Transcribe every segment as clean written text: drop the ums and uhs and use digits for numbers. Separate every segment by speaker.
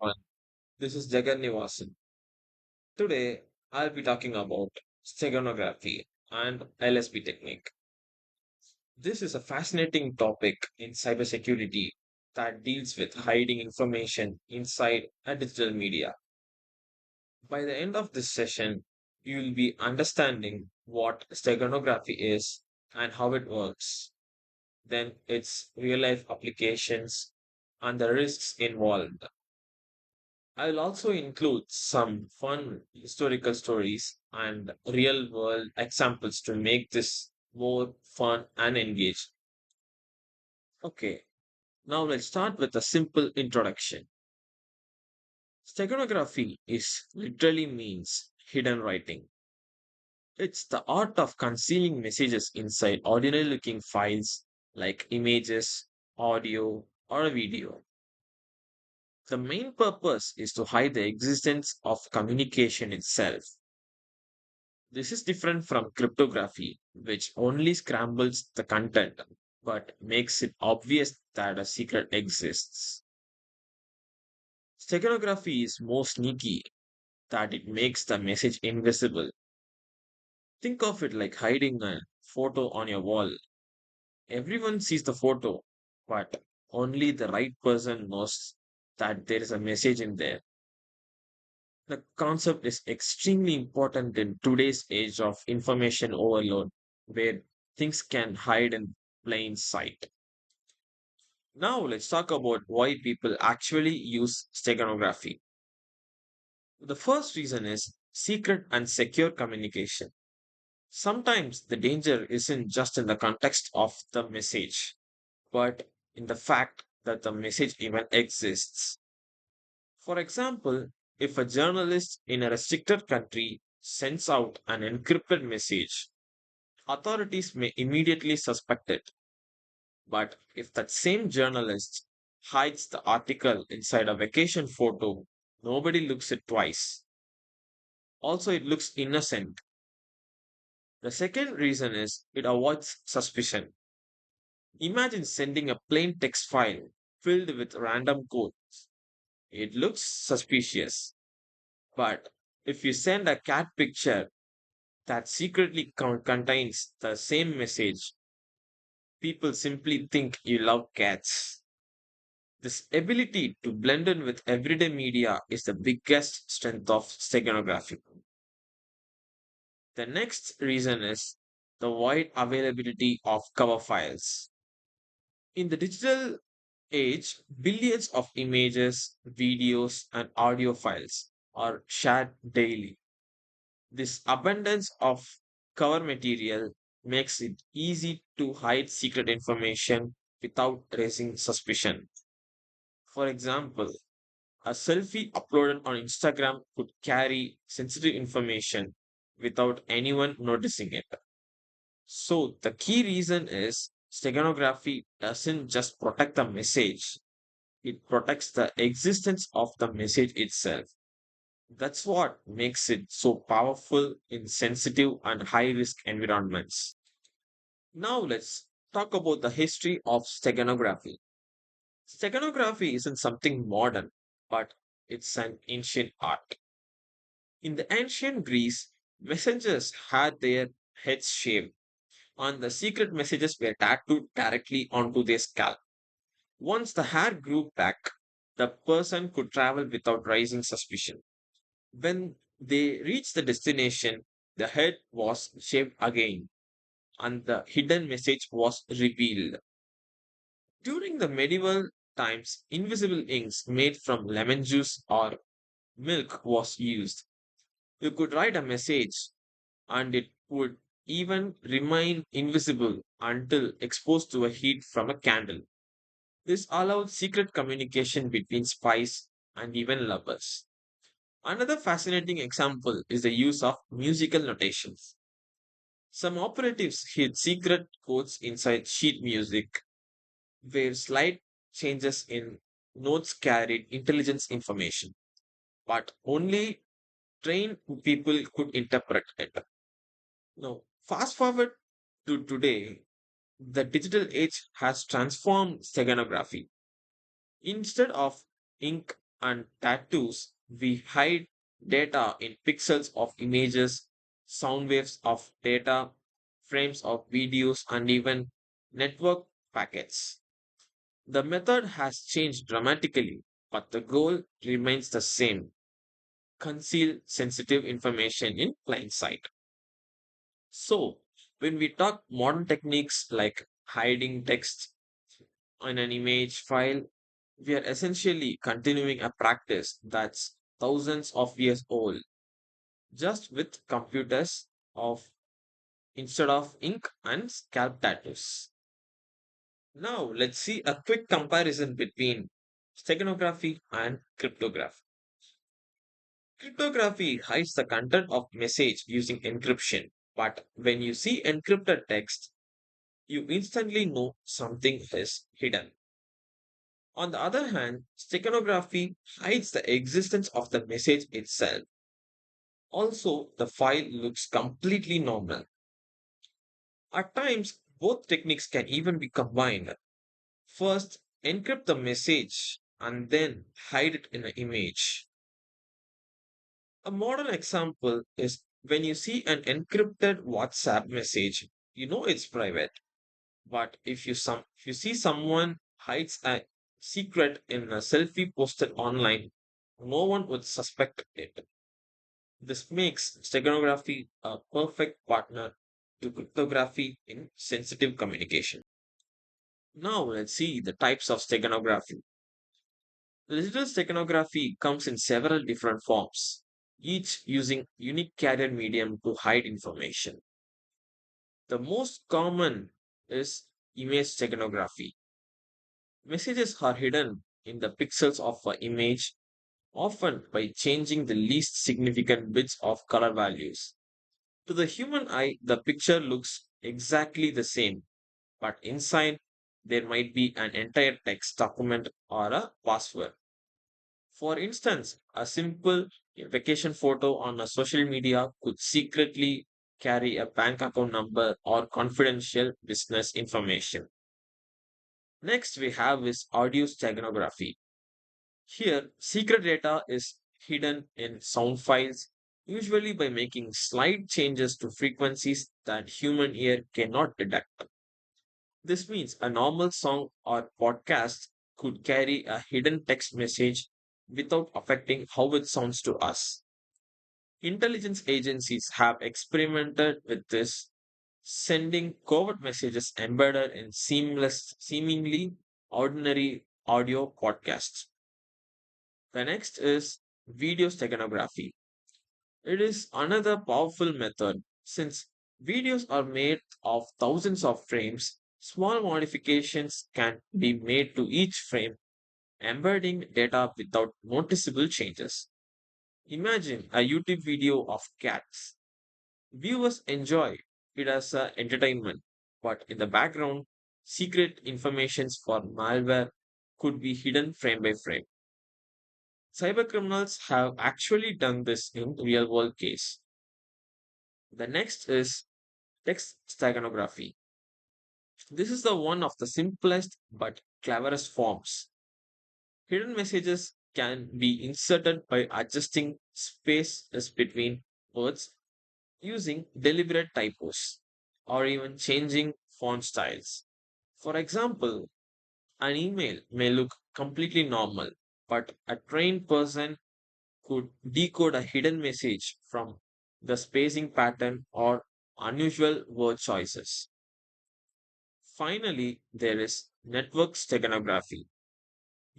Speaker 1: everyone. This is Jagan Nivasan. Today, I'll be talking about steganography and LSB technique. This is a fascinating topic in cybersecurity that deals with hiding information inside a digital media. By the end of this session, you'll be understanding what steganography is and how it works, then its real life applications and the risks involved. I'll also include some fun historical stories and real world examples to make this more fun and engaging. Okay, now let's start with a simple introduction. Steganography is literally means hidden writing. It's the art of concealing messages inside ordinary looking files like images, audio, or a video. The main purpose is to hide the existence of communication itself. This is different from cryptography, which only scrambles the content but makes it obvious that a secret exists. Steganography is more sneaky that it makes the message invisible. Think of it like hiding a photo on your wall. Everyone sees the photo, but only the right person knows that there is a message in there. The concept is extremely important in today's age of information overload, where things can hide in plain sight. Now, let's talk about why people actually use steganography. The first reason is secret and secure communication. Sometimes the danger isn't just in the context of the message, but in the fact that the message even exists. For example, if a journalist in a restricted country sends out an encrypted message, authorities may immediately suspect it. But if that same journalist hides the article inside a vacation photo, nobody looks it twice. Also, it looks innocent. The second reason is it avoids suspicion. Imagine sending a plain text file filled with random code. It looks suspicious. But if you send a cat picture that secretly contains the same message, people simply think you love cats. This ability to blend in with everyday media is the biggest strength of steganography. The next reason is the wide availability of cover files. In the digital age, billions of images, videos, and audio files are shared daily. This abundance of cover material makes it easy to hide secret information without raising suspicion. For example, a selfie uploaded on Instagram could carry sensitive information without anyone noticing it. So, the key reason is steganography doesn't just protect the message, it protects the existence of the message itself. That's what makes it so powerful in sensitive and high risk environments. Now, let's talk about the history of steganography. Steganography isn't something modern, but it's an ancient art. In the ancient Greece, messengers had their heads shaved, and the secret messages were tattooed directly onto their scalp. Once the hair grew back, the person could travel without raising suspicion. When they reached the destination, the head was shaved again, and the hidden message was revealed. During the medieval times, invisible inks made from lemon juice or milk was used. You could write a message and it would even remain invisible until exposed to a heat from a candle. This allowed secret communication between spies and even lovers. Another fascinating example is the use of musical notations. Some operatives hid secret codes inside sheet music where slight changes in notes carried intelligence information, but only trained people could interpret it. Now, fast forward to today, the digital age has transformed steganography. Instead of ink and tattoos, we hide data in pixels of images, sound waves of data, frames of videos, and even network packets. The method has changed dramatically, but the goal remains the same: conceal sensitive information in plain sight. So, when we talk modern techniques like hiding text in an image file, we are essentially continuing a practice that's thousands of years old, just with computers of instead of ink and scalp tattoos. Now, let's see a quick comparison between steganography and cryptography. Cryptography hides the content of message using encryption, but when you see encrypted text, you instantly know something is hidden. On the other hand, steganography hides the existence of the message itself. Also, the file looks completely normal. At times, both techniques can even be combined. First, encrypt the message and then hide it in an image. A modern example is when you see an encrypted WhatsApp message, you know it's private. But if you see someone hides a secret in a selfie posted online, no one would suspect it. This makes steganography a perfect partner to cryptography in sensitive communication. Now let's see the types of steganography. Digital steganography comes in several different forms, each using unique carrier medium to hide information. The most common is image steganography. Messages are hidden in the pixels of an image, often by changing the least significant bits of color values. To the human eye, the picture looks exactly the same, but inside there might be an entire text document or a password. For instance, a simple vacation photo on a social media could secretly carry a bank account number or confidential business information. Next, we have is audio steganography. Here, secret data is hidden in sound files, usually by making slight changes to frequencies that human ear cannot detect. This means a normal song or podcast could carry a hidden text message without affecting how it sounds to us. Intelligence agencies have experimented with this, sending covert messages embedded in seemingly ordinary audio podcasts. The next is video steganography. It is another powerful method since videos are made of thousands of frames. Small modifications can be made to each frame, embedding data without noticeable changes. Imagine a YouTube video of cats. Viewers enjoy it as a entertainment, but in the background, secret informations for malware could be hidden frame by frame. Cybercriminals have actually done this in real world case. The next is text steganography. This is the one of the simplest but cleverest forms. Hidden messages can be inserted by adjusting spaces between words using deliberate typos or even changing font styles. For example, an email may look completely normal, but a trained person could decode a hidden message from the spacing pattern or unusual word choices. Finally, there is network steganography,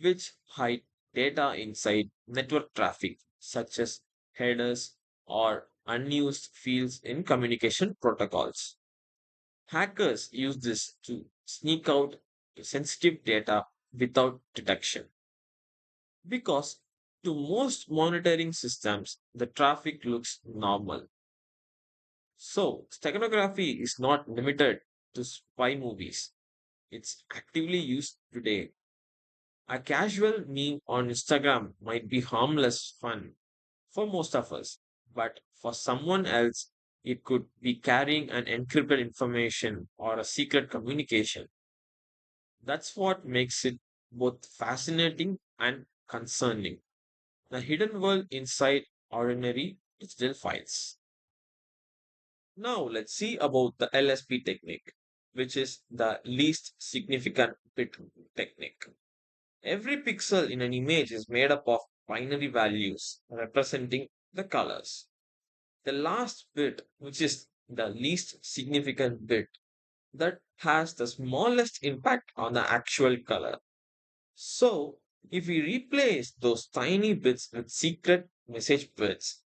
Speaker 1: which hide data inside network traffic, such as headers or unused fields in communication protocols. Hackers use this to sneak out sensitive data without detection. Because to most monitoring systems, the traffic looks normal. So, steganography is not limited to spy movies. It's actively used today. A casual meme on Instagram might be harmless fun for most of us, but for someone else, it could be carrying an encrypted information or a secret communication. That's what makes it both fascinating and concerning. the hidden world inside ordinary digital files. Now let's see about the LSB technique, which is the least significant bit technique. Every pixel in an image is made up of binary values representing the colors. The last bit, which is the least significant bit, that has the smallest impact on the actual color. So, if we replace those tiny bits with secret message bits,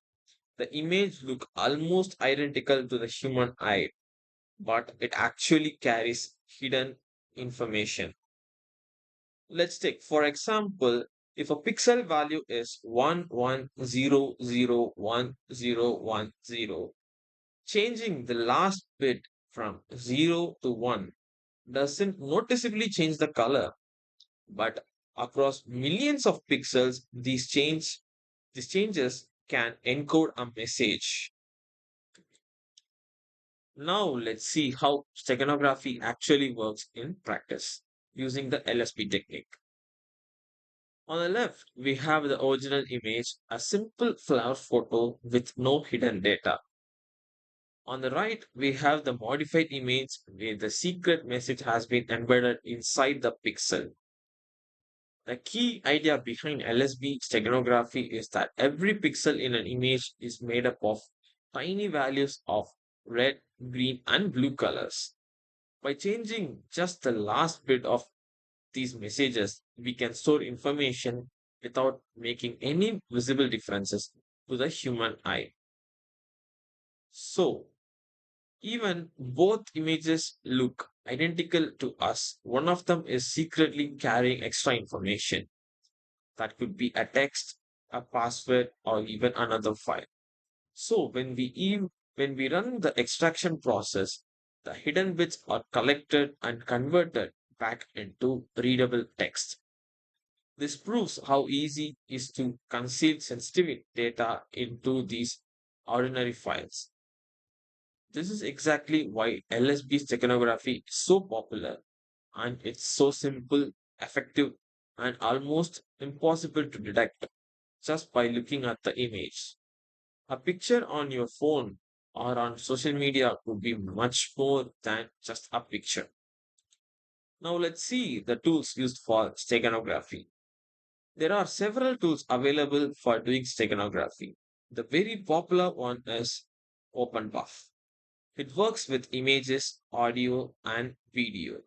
Speaker 1: the image look almost identical to the human eye, but it actually carries hidden information. Let's take, for example, if a pixel value is 11001010, changing the last bit from 0 to 1 doesn't noticeably change the color, but across millions of pixels, these changes can encode a message. Now let's see how steganography actually works in practice using the LSP technique. On the left, we have the original image, a simple flower photo with no hidden data. On the right, we have the modified image where the secret message has been embedded inside the pixel. The key idea behind LSB steganography is that every pixel in an image is made up of tiny values of red, green, and blue colors. By changing just the last bit of these messages, we can store information without making any visible differences to the human eye. So, even both images look identical to us, one of them is secretly carrying extra information. That could be a text, a password, or even another file. So when we run the extraction process, the hidden bits are collected and converted back into readable text. This proves how easy it is to conceal sensitive data into these ordinary files. This is exactly why LSB steganography is so popular, and it's so simple, effective, and almost impossible to detect just by looking at the image. A picture on your phone or on social media could be much more than just a picture. Now let's see the tools used for steganography. There are several tools available for doing steganography. The very popular one is OpenBuff. It works with images, audio, and video.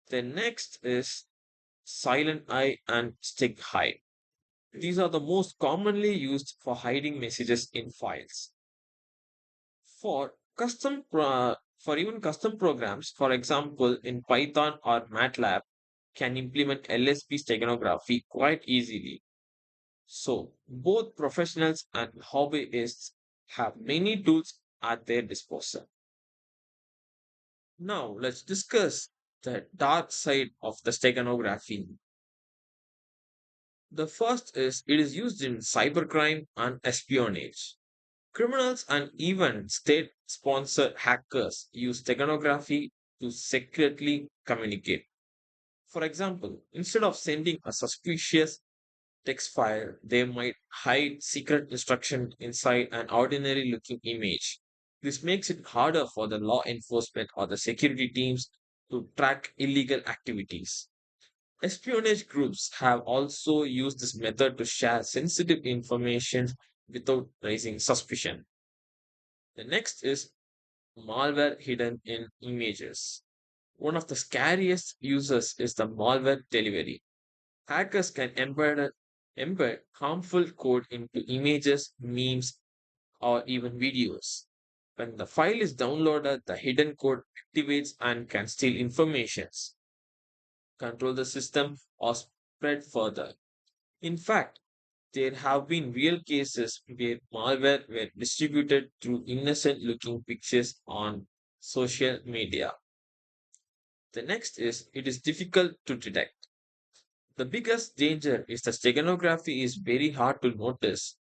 Speaker 1: The next is Silent Eye and Stick Hide. These are the most commonly used for hiding messages in files. For even custom programs, for example, in Python or MATLAB, can implement LSP steganography quite easily. So, both professionals and hobbyists have many tools at their disposal. Now, let's discuss the dark side of the steganography. The first is it is used in cybercrime and espionage. Criminals and even state sponsored hackers use steganography to secretly communicate. For example, instead of sending a suspicious text file, they might hide secret instruction inside an ordinary looking image. This makes it harder for the law enforcement or the security teams to track illegal activities. Espionage groups have also used this method to share sensitive information without raising suspicion. The next is malware hidden in images. One of the scariest uses is the malware delivery. Hackers can embed harmful code into images, memes, or even videos. When the file is downloaded, the hidden code activates and can steal information, control the system, or spread further. In fact, there have been real cases where malware were distributed through innocent looking pictures on social media. The next is it is difficult to detect. The biggest danger is the steganography is very hard to notice.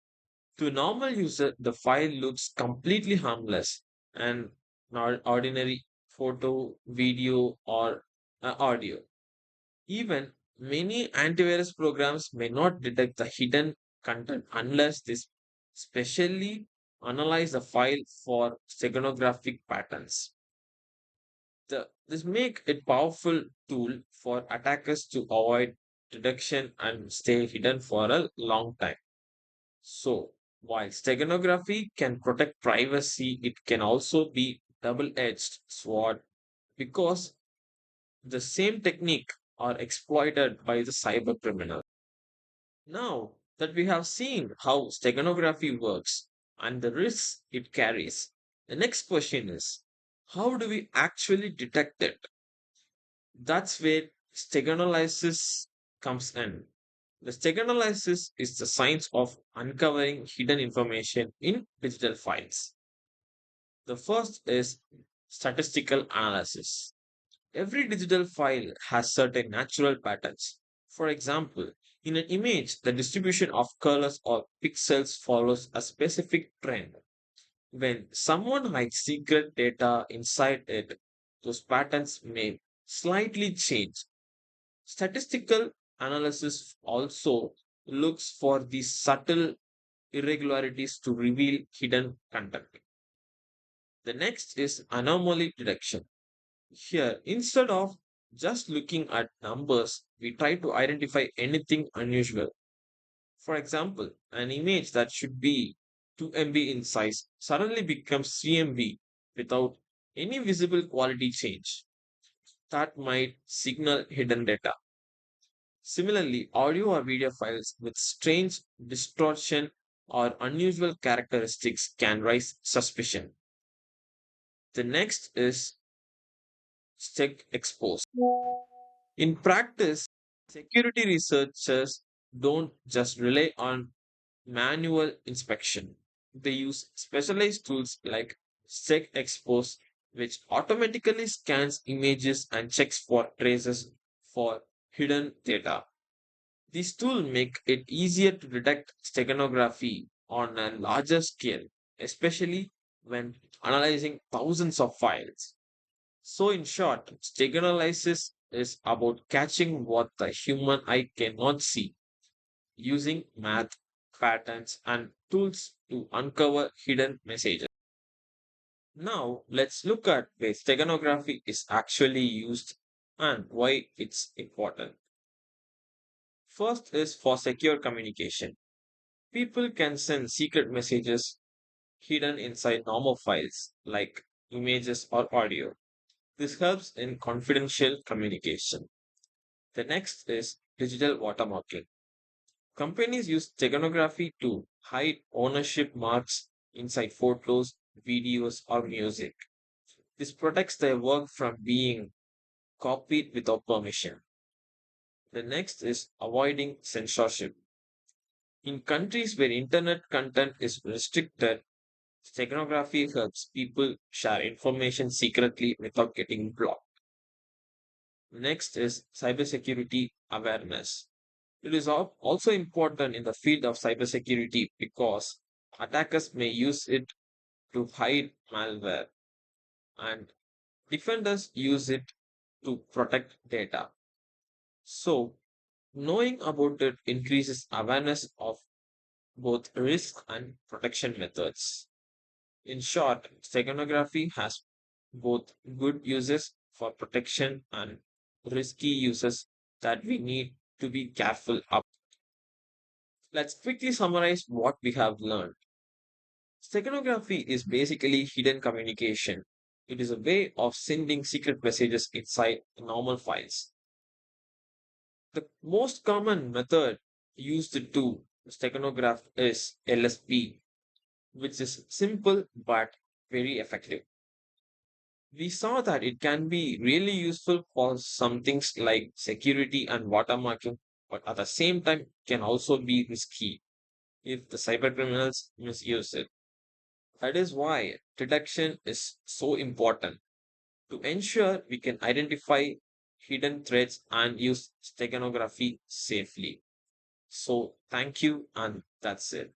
Speaker 1: To a normal user, the file looks completely harmless and not ordinary photo, video, or audio. Even many antivirus programs may not detect the hidden content unless they specially analyze the file for steganographic patterns. This make it powerful tool for attackers to avoid detection and stay hidden for a long time. So, while steganography can protect privacy, it can also be double-edged sword because the same technique are exploited by the cyber criminal. Now that we have seen how steganography works and the risks it carries, the next question is how do we actually detect it? That's where steganolysis comes in. The steganolysis is the science of uncovering hidden information in digital files. The first is statistical analysis. Every digital file has certain natural patterns. For example, in an image, the distribution of colors or pixels follows a specific trend. When someone hides secret data inside it, those patterns may slightly change. Statistical analysis also looks for these subtle irregularities to reveal hidden content. The next is anomaly detection. Here, instead of just looking at numbers, we try to identify anything unusual. For example, an image that should be 2 MB in size suddenly becomes 3 MB without any visible quality change. That might signal hidden data. Similarly, audio or video files with strange distortion or unusual characteristics can raise suspicion. The next is check expose. In practice, security researchers don't just rely on manual inspection. They use specialized tools like check expose, which automatically scans images and checks for traces for hidden data. These tools make it easier to detect steganography on a larger scale, especially when analyzing thousands of files. So, in short, steganolysis is about catching what the human eye cannot see, using math, patterns, and tools to uncover hidden messages. Now, let's look at where steganography is actually used and why it's important. First is for secure communication. People can send secret messages hidden inside normal files like images or audio. This helps in confidential communication. The next is digital watermarking. Companies use steganography to hide ownership marks inside photos, videos, or music. This protects their work from being copied without permission. The next is avoiding censorship. In countries where internet content is restricted, steganography helps people share information secretly without getting blocked. Next is cybersecurity awareness. It is also important in the field of cybersecurity because attackers may use it to hide malware and defenders use it to protect data. So, knowing about it increases awareness of both risk and protection methods. In short, steganography has both good uses for protection and risky uses that we need to be careful of. Let's quickly summarize what we have learned. Steganography is basically hidden communication. It is a way of sending secret messages inside normal files. The most common method used to steganograph is LSB, which is simple but very effective. We saw that it can be really useful for some things like security and watermarking, but at the same time can also be risky if the cybercriminals misuse it. That is why detection is so important to ensure we can identify hidden threats and use steganography safely. So, thank you, and that's it.